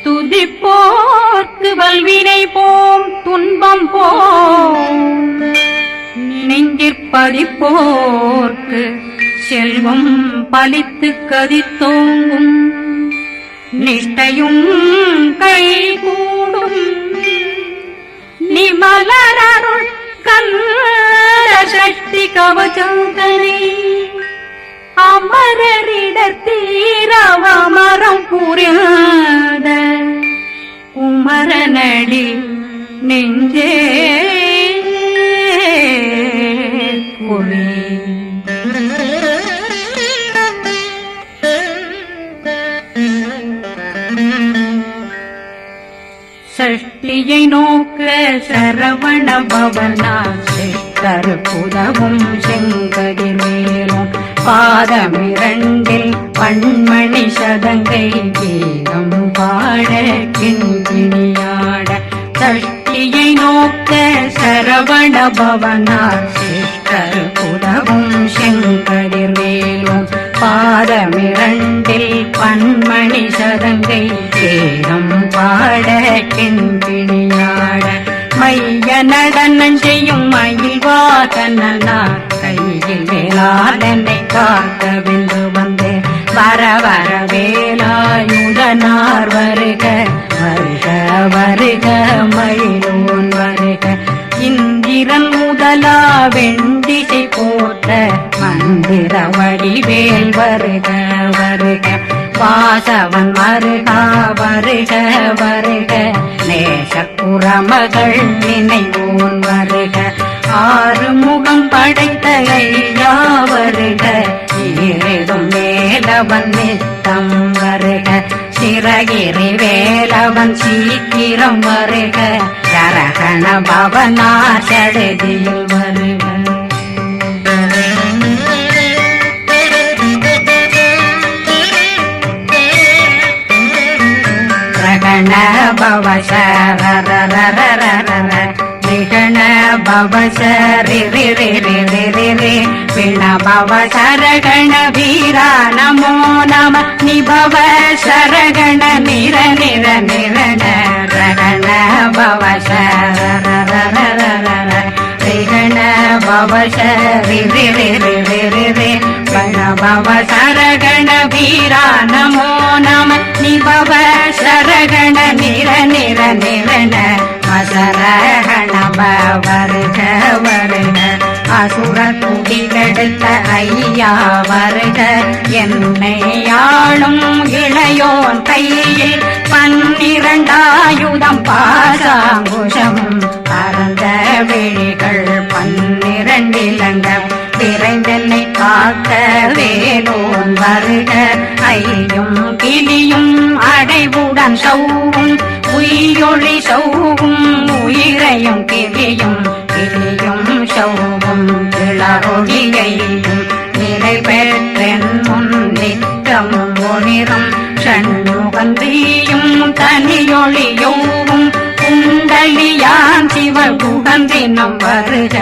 துதிப்போர்க்கு வல்வினை போம் துன்பம் போம் நெஞ்சிற்பதிப்போர்க்கு செல்வம் பலித்து கதித்தோங்கும் நிஷ்டையும் கைகூடும் நிமலரருள் கந்த சக்தி கவசந்தனை அமரரிடத்தீரவமரம் புரியாத குமரனடி நெஞ்சே குழி சஷ்டியை நோக்க சரவண பவனா சித்தர் புதவும் செங்கதிர்வேலும் பாதமிரண்டில் பண்மணி சதங்கை கீதம் பாட கிண்கிணியாட சஷ்டியை நோக்க சரவண பவனா சித்தர் புதவும் செங்கதிர்வேலும் பாதமிரண்டில் பண்மணி சதங்கை கீதம் பாட கிண்கிணியாட மைய நடனம் செய்யும் மயில் வாகனார் கையில் வேளாளனை காக்க வென்று வந்து வர வர வேலாயுதனார் வருக வருக வருக மயிலோன் வருக இந்திரன் முதலா வெண்டிசை போட்ட மந்திர வடிவேல் வருக வருக வாசவன் வருகா வருக வருக நேசக்குறமகள் நினைவோன் வருக ஆறுமுகம் படைத்த ஐயா வருக ஈரிடும் வேலவன் நித்தம் வருக சிறகிரி வேலவன் சீக்கிரம் வருக சரகண பவனா சடதியில் வருக பவ சரண பவ சரி பிண பவ சரகண வீரா நமோ நம நிபவ சரகண நிர நிர நிரண ரகண பவ சரண பவ சரி பண பவ சரகண வீரா நமோ நம நிபவ சரகண நிர நிர நிரண அசரகண வருக வருக அசுர குடிலெடுத்த ஐயா வருக என்னை ஆளும் இளையோன் கையில் 12 பாசாங்குஷமும் பரந்த விழிகள் 12 இலங்க விரைந்தென்னை காக்க வேலோன் வருக ஐயும் கிளியும் அடைவுடன் சௌவும் உயிரொளி சௌவும் உயிரையும் கிளியும் கிளியும் சௌவும் கிளரொளியையும் நிலை பெற்றென் முன் நித்தம் ஒளிரும் சண்முகந்தியும் தனியொளியோவும் குண்டலியான் சிவ குகந்தினம் வருக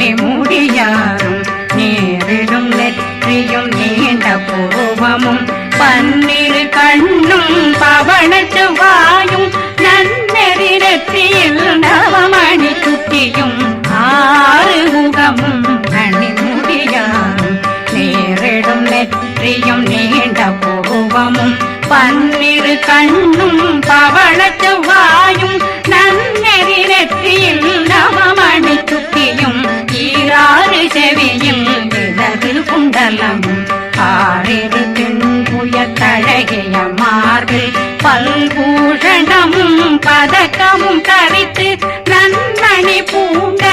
மணிமுடியாரும் நேரிடும் நெற்றியும் நீண்ட பூவமும் 12 கண்ணும் பவன செவ்வாயும் நன்னெறி நெற்றியில் நவமணி குட்டியும் 6 முகமும் மணிமுடியாரும் நேரிடும் நெற்றியும் நீண்ட பூவமும் 12 கண்ணும் பவன செவ்வாயும் நன்னெறி நெற்றியில் நவமணி குட்டியும் 6 செவியும் விலகு குண்டலமும் 6 தின்புய தழகிய மார்பில் பல்பூஷணமும் பதக்கமும் தரித்து நன்மணி பூண்ட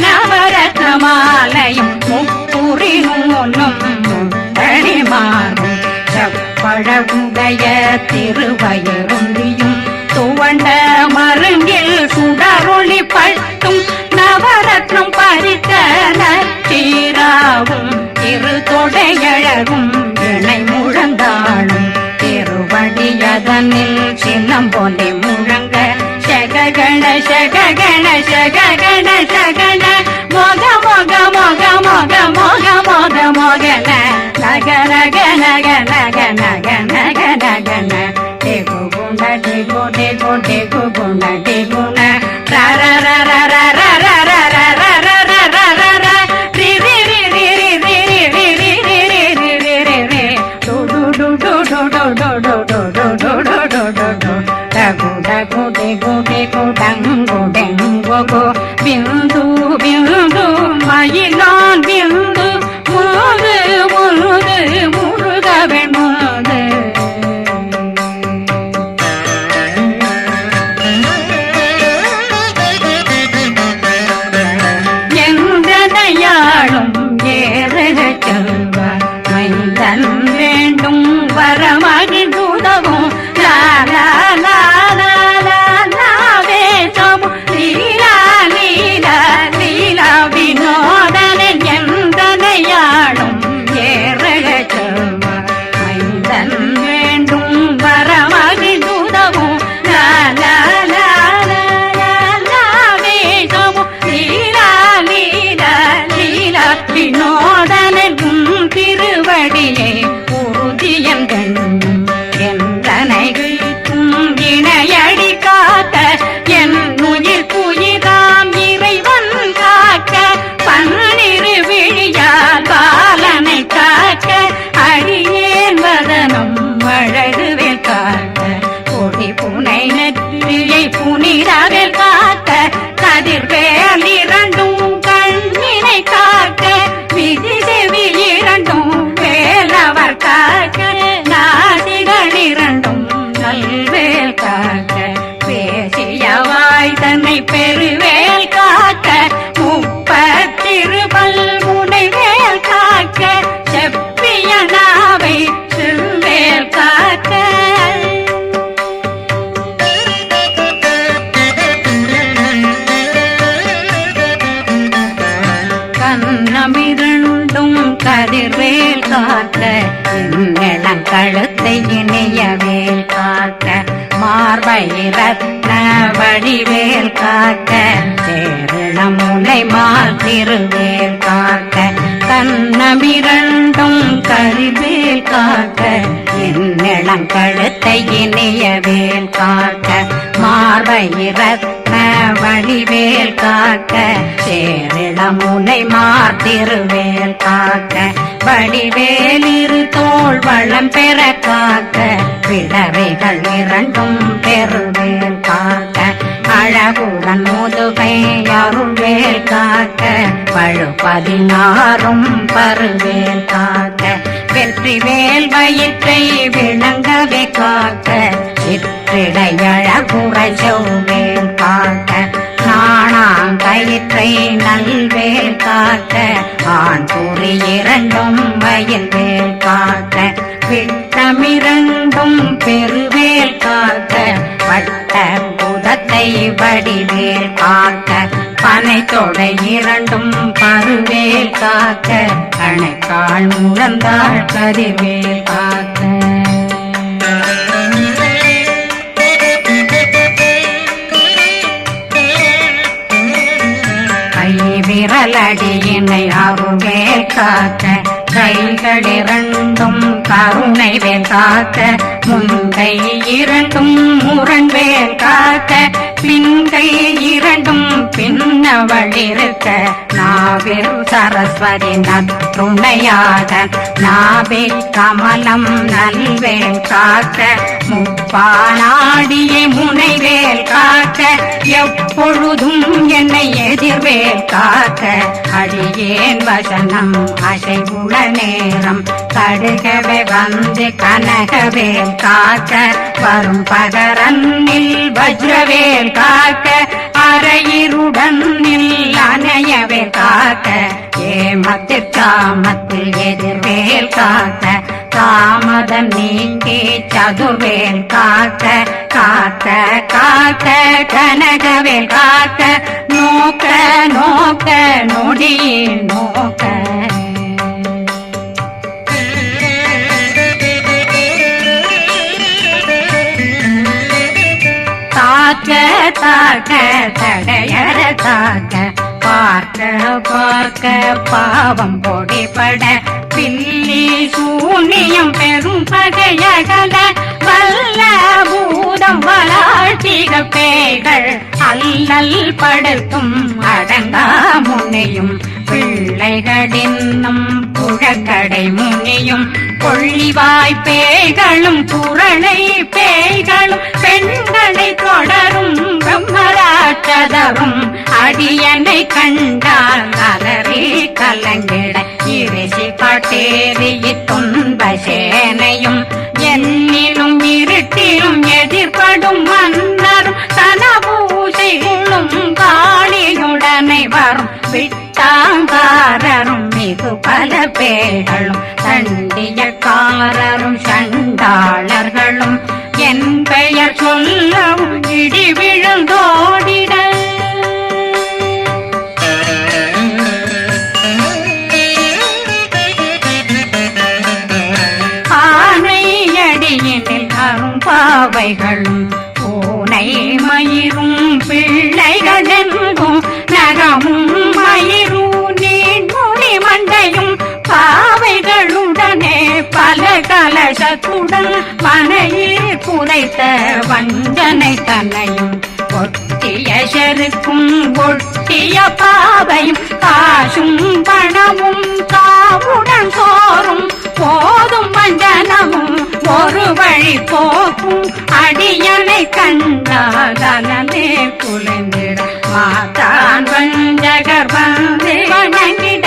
நவரத்ன மாலையும் முப்புரி நூலும் முத்தணிமாறும் செப்பழகுடைய திருவயருந்தியும் துவண்ட மருங்கில் சுடரொளி பட்டும் நவரத்னம் பறித்த நச்சீராவும் இரு தொடையழகும் இணை முழந்தாளும் திருவடியதனில் சின்னம் போலே முழங்க சககண சககண சககண சகண மோகன நக நக நக நக நக நக நக ந டேகு குண டேகு டேகு டேகு குண டேகுண ர ர ர ர ர ர ர ர ர ர ர ர ர ர ர ரி ரி ரி ரி ரி ரி ரி ரி ரி ரி ரி ரி ரி ரி ரி டு டு டு டு டு டு டு டு டு டு டு டு டு டு டு டகு டகு டேகு டேகு டங்கு டெங்கு கு பிந்து பிந்து மயிலான் பிந்து முது முது முருகவன் முது எங்கனையாளும் ஏறக செல்வார் மைந்தன் வேண்டும் வரமகிழ்ந்துதவும் லா லா லா லா லா லாவே சமு லீலா லீலா லீலா வினோதனன் எந்தனையாளும் ஏறக செல்வார் மைந்தன் வேண்டும் வரமகிழ்ந்துதவும் லா லா லா லா லா லாவே சமு லீலா லீலா லீலா வினோதனன் திருவடியே உறுதியம் கண்ணும் என்றனைகளுக்கும் இணையடி காக்க என் உயிர் புயிராம் இறைவன் காக்க பன்னிரு விழியால் பாலனை காக்க அடியேன் வதனம் அழகுவில் காக்க கொடி புனை நெற்றியை புனிதவில் காக்க கதிர்வேல் இரண்டும் கண்ணினை காக்க விதி செவி இரண்டும் வேலவர் காக்க நாசிகள் இரண்டும் நல்வேல் காக்க பேசியவாய் தன்னை பெருவேல் காக்க முப்பத்திருபல் முனைவேல் காக்க செப்பிய நாவை செவ்வேல் காக்க கண்ணமிரண்டும் கதிர்வேல் காக்க இளம் கழுத்தை இணையவேல் காக்க மார்பை ரத்ன வடிவேல் காக்க சேரணம் முனை திருவேல் காக்க கண்ணமிரண்டும் கதிர்வேல் காக்க இளம் கழுத்தை இணையவேல் காக்க மார்பை ரத்ன வடிவேல் காக்க சேரிடம் முனை திருவேல் காக்க வடிவேல் இரு தோள் வளம் பெற காக்க பிடவைகள் இரண்டும் பெருவேல் காக்க அழகுடன் முதுகை அருள்வேல் காக்க பழு 16 பருவேல் காக்க வெற்றி வேல் வயிற்றை விளங்கவே காக்க சிற்றிடையழகுறை செவ்வேல் காக்க நாணாங்கயிற்றை நல்வேல் காக்க ஆண் குறி இரண்டும் வயல்வேல் காக்க விட்டமிரண்டும் பெருவேல் காக்க வட்ட புதத்தை வடிவேல் காக்க பனை தொடை இரண்டும் பருவேல் காக்க கணைக்கால் முழந்தாள் கதிர்வேல் காக்க விரலடியினை அருள்வேல் காக்க கைகள் இரண்டும் கருணை வேல் காக்க முன்கை இரண்டும் முரண்வேல் காக்க பின்கை இரண்டும் பின்னவளிருக்க நாவில் சரஸ்வதி நற்றுணையாக நாவே கமலம் நல்வேல் காக்க முப்பானாடியை முனைவேல் காக்க எப்பொழுதும் என்னை எதிர்வேல் காக்க அடியேன் வசனம் அசைவுள நேரம் கடுகவே வந்து கனகவேல் காக்க வரும் பகரன்னில் வஜ்ரவேல் காக்க அரையிருடன் அணையவேல் காக்க ஏமத்தில் காமத்தில் எதிர்வேல் காக்க தாமதம் நீக்கி சதுர்வேல் காக்க காக்க காக்க கனகவேல் காக்க நோக்க நோக்க நொடியில் நோக்க தாக்க தாக்க தடையற தாக்க பார்க்க பார்க்க பாவம் பொடிபட பில்லி சூனியம் பெரும் பகையகல வல்ல பூதம் வளாழ்த்திக பேய்கள் அல்லல் படுத்தும் அடங்கா முனையும் பிள்ளைகளின்னும் புழக்கடை முனியும் கொள்ளிவாய் பேய்களும் குரளை பேய்களும் பெண்களை தொடரும் பிரம்மராட்சதரும் அடியனை கண்டால் அலறி கலங்கிட இரிசி காட்டேறிய துன்ப சேனையும் என்னிலும் இருட்டிலும் எதிர்படும் மன்னரும் தனபூசைகளும் காளியுடனை வரும் விட்டாங்காரரும் மிகு பல பேர்களும் தண்டியக்காரரும் சண்டாளர்களும் என் பெயர் சொல்லவும் இடி விழுந்தோடிட ஆனையடியினில் அரும்பாவைகளும் பூனை மயிரும் பிள்ளைகளெங்கும் நகமும் மயிரும் நீண்முடி மண்டையும் பாவைகளுடனே பல கலசத்துடன் மனையில் புதைத்த வஞ்சனை தன்னையும் ஒட்டிய செருக்கும் ஒட்டிய பாவையும் காசும் பணமும் காவுடன் சோறும் போதும் வஞ்சனமும் ஒரு வழி போக்கும் அடியனை கண்டாலே குலைந்திட மாதான் வஞ்சகர் வந்து வணங்கிட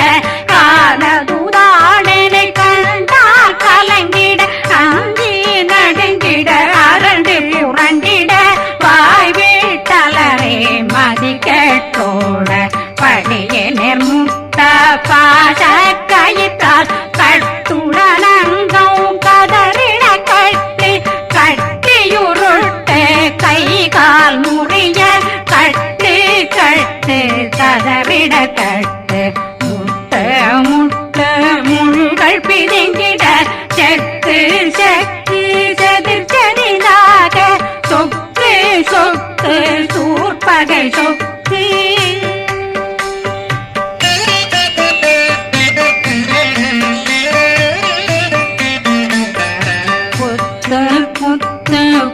காலதுதாடனை கண்டால் கலங்கிட அஞ்சி நடுங்கிட அரண்டு புரண்டிட வாய் வீட்டலரே மதி கேட்டோட படியே நிர்முட்ட பாச கயிற்றால் கட்டுடனங்கும் கதறிட கட்டி கட்டியுருட்டு கை கால் முறிய கட்டு கட்டு கதறிட கட்டு முட்ட முட்ட முள்கள் பிதுங்கிட செக்கு செக்கு செதிர் செதிலாக சொக்கு சொக்கு சூர்பகை சொக்கு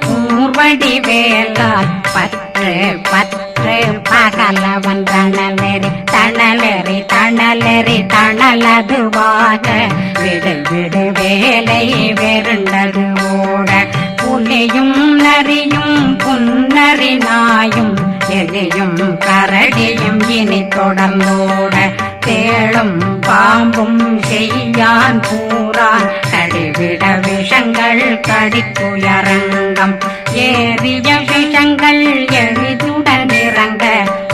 பூர்வடி வேலால் பற்று பற்று பகலவன் தணலெறி தணலெறி தணலெறி தணலதுவாக விடு விடு வேலை வெருண்டது ஓட புலியும் நரியும் புன்னரி நாயும் எலியும் கரடியும் இனி தொடர்ந்தோட தேளும் பாம்பும் செய்யான் பூரான் கடிவிட விஷங்கள் கடித்துயரங்கம் ஏறிய விஷங்கள் எளிதுடன் இறங்க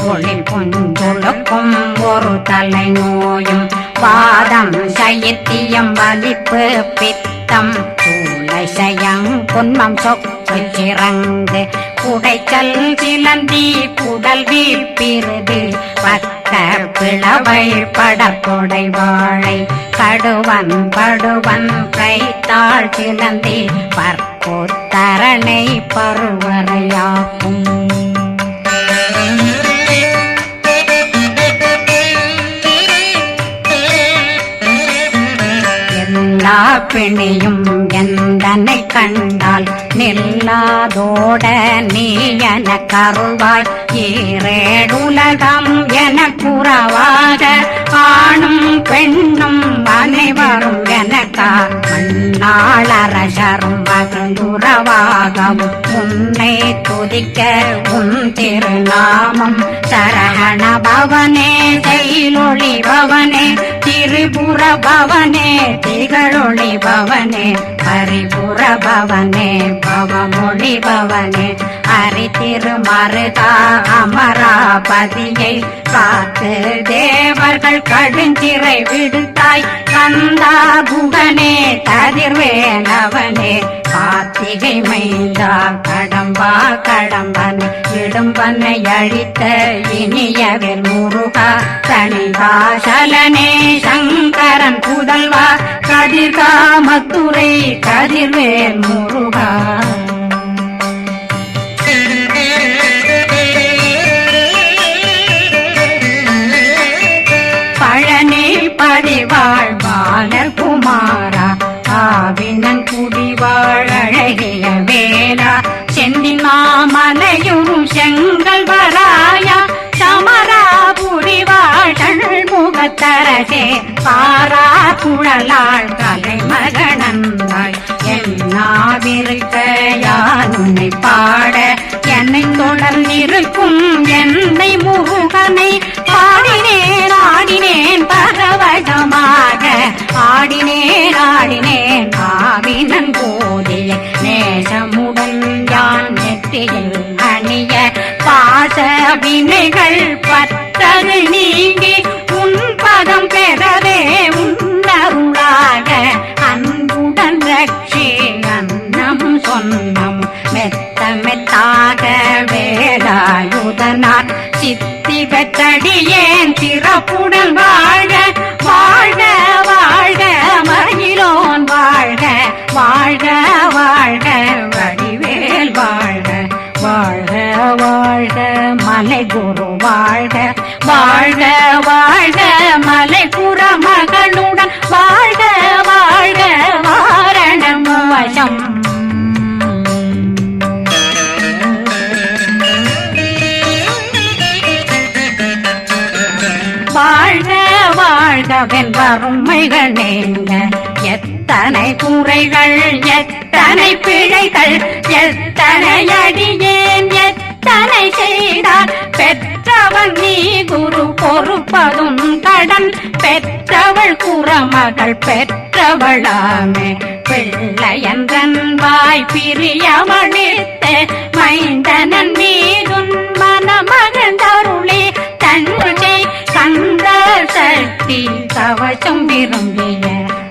ஒளி பொஞ்சுழுக்கும் ஒரு தலை நோயும் வாதம் சைத்தியம் வலிப்பு பித்தம் சூளைசயம் புன்மம் சொக்கு சிறங்கு குடைச்சல் சிலந்தி குடல் வீழ்பிருது பக்க பிளவை படக்கொடை வாழை கடுவன் படுவன் கைத்தாள் சிலந்தி பற்போத்தரணை பருவரையாக்கும் எல்லா பிணியும் எந்தனை கண்டால் நில்லாதோட நீ என கருள்வாய் ஈரேடுலகம் என புறவாக ஆணும் பெண்ணும் அனைவரும் எனக்கா மண்ணாளரசரும் மகந்துறவாகவும் உன்னை துதிக்க உன் திருநாமம் சரகண பவனே செயலொளி பவனே திரிபுர பவனே திகழொளி பவனே ஹரிபுர பவனே பவமொழி பவனே ஹரி திருமருகா அமராபதியை காத்து தேவர்கள் கடுஞ்சிறை விடுத்தாய் கந்தா குகனே கதிர்வேலவனே கார்த்திகை மைந்தா கடம்பா கடம்பன் இடும்பனை அழித்த இனியவில் முருகா தனிகாசலனே சங்கரன் புதல்வா கதிர்காமத்துறை கதிர்வேல் முருகா அரசே பாரா குழலாள் கலைமகனந்தாய் என்னாவிருக்க யான் உன்னை பாட என்னை தொடர்ந்திருக்கும் என்னை முருகனை பாடினேன் ஆடினேன் பரவசமாக ஆடினேன் ஆடினேன் ஆவினன் போதிய நேசமுடன் யான் நெற்றியில் அணிய பாச வினைகள் பற்றது நீங்கி உன் பதம் பெறவே உன்னருளாக அன்புடன் ரட்சி அன்னம் சொன்னம் மெத்த மெத்தாக வேலாயுதனார் சித்தி பெற்றடியேன் சிறப்புடன் வாழ்க வாழ்க வாழ்க மகிழோன் வாழ்க வாழ்க வாழ்க வடிவேல் வாழ்க வாழ்க வாழ்க மலை குரு வாழ்க வாழ்க வாழ்க மலை புற மகளுடன் வாழ்க வாழ்க வாரணம் வசம் வாழ்க வாழ்கவென் வறுமைகள் நீங்க எத்தனை குறைகள் எத்தனை பிழைகள் எத்தனை அடியேன் எத்தனை செய்தார் பெற்றவன் நீ குரு பொறுப்பதும் கடன் பெற்றவள் குறமகள் பெற்றவளாமே பிள்ளையன்றன் வாய் பிரியமளித்த மைந்தனன் மீதுன் மனமகந்தருளே தன்னை கந்த சக்தி கவசம் விரும்பிய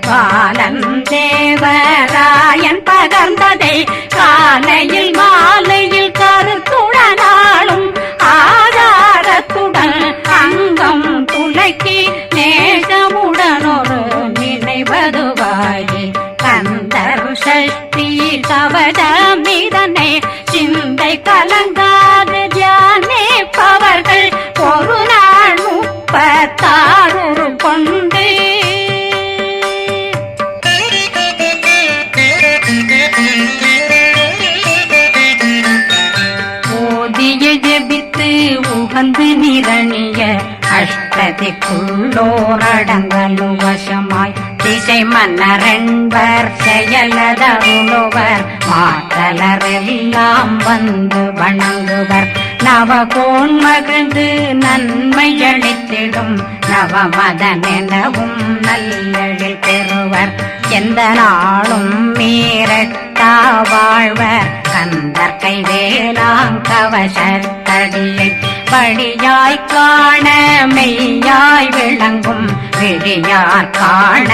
பாலன் தேவராயன் பகர்ந்ததை காலையில் மாலையில் கருத்துடனாலும் ஆதாரத்துடன் அங்கம் துளக்கி நேசமுடனொரு நினைவதுவாகி கந்தர் சக்தி கவசமிதனை சிந்தை கலங்காது தியானிப்பவர்கள் ஒரு நாள் 36 கொண்டு ஓதிய ஜெபித்து உகந்து நிரணிய அஷ்டதிக்குள்ளோரடங்கலும் வசமாய் திசை மன்னரென்பர் செயலதருளுவர் மாற்றலரெல்லாம் வந்து வணங்குவர் நவகோன் மகிழ்ந்து நன்மை அளித்திடும் நவமதனெனவும் நல்லெழில் பெறுவர் எந்த நாளும் மீறட்டா வாழ்வர் கந்தர் கைவேலாங்கவசத்தடியை படியாய் காண மெய்யாய் விளங்கும் விழியார் காண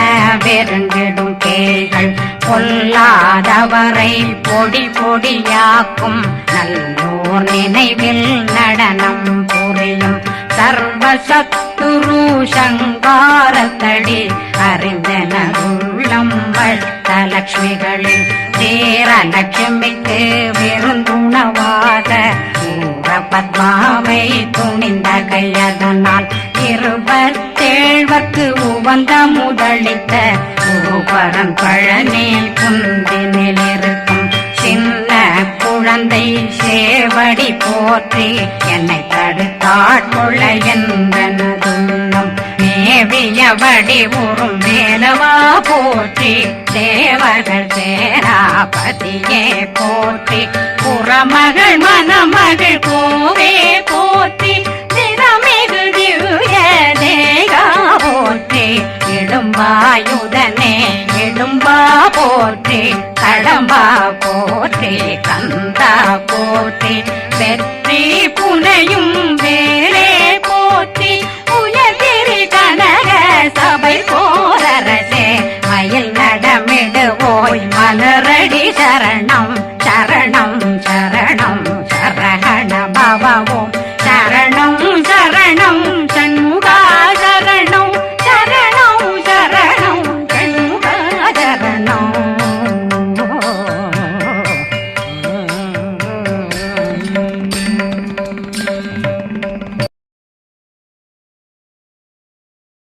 வெருண்டிடும் கேள்கள் பொல்லாதவரை பொடி பொடியாக்கும் நல்லோர் நினைவில் நடனம் புரியும் சர்வசத்துரு சங்காரத்தடி அறிந்தனருள்ளம் வட்டலட்சுமிகளில் சேரலட்சுமிக்கு விருந்துணவாத பத்மாவை துணிந்த கையதனால் 27 உவந்த முதலித்த பூபரன் பழனி குந்தினில் இருக்கும் சின்ன குழந்தை சேவடி போற்றி என்னை தடுத்தாட்கொள்ள என்பனதுள்ளம் மேவியபடி உறும் வேலவா போற்றி தேவர்கள் சேராபதியே போற்றி புறமகள் மணமகள் கோவே போற்றி திறமிகு திவ்ய தேகா போற்றி இடும்பாயுதனே இடும்பா போற்றி கடம்பா போற்றி கந்தா போற்றி வெற்றி புனையும் வேலே போற்றி உயர்திரி கனக சபை போரரசே மயில் நடமிடுவோய் மலரடி சரணம் சரணம் சரணம் சரஹண பவ ஓம்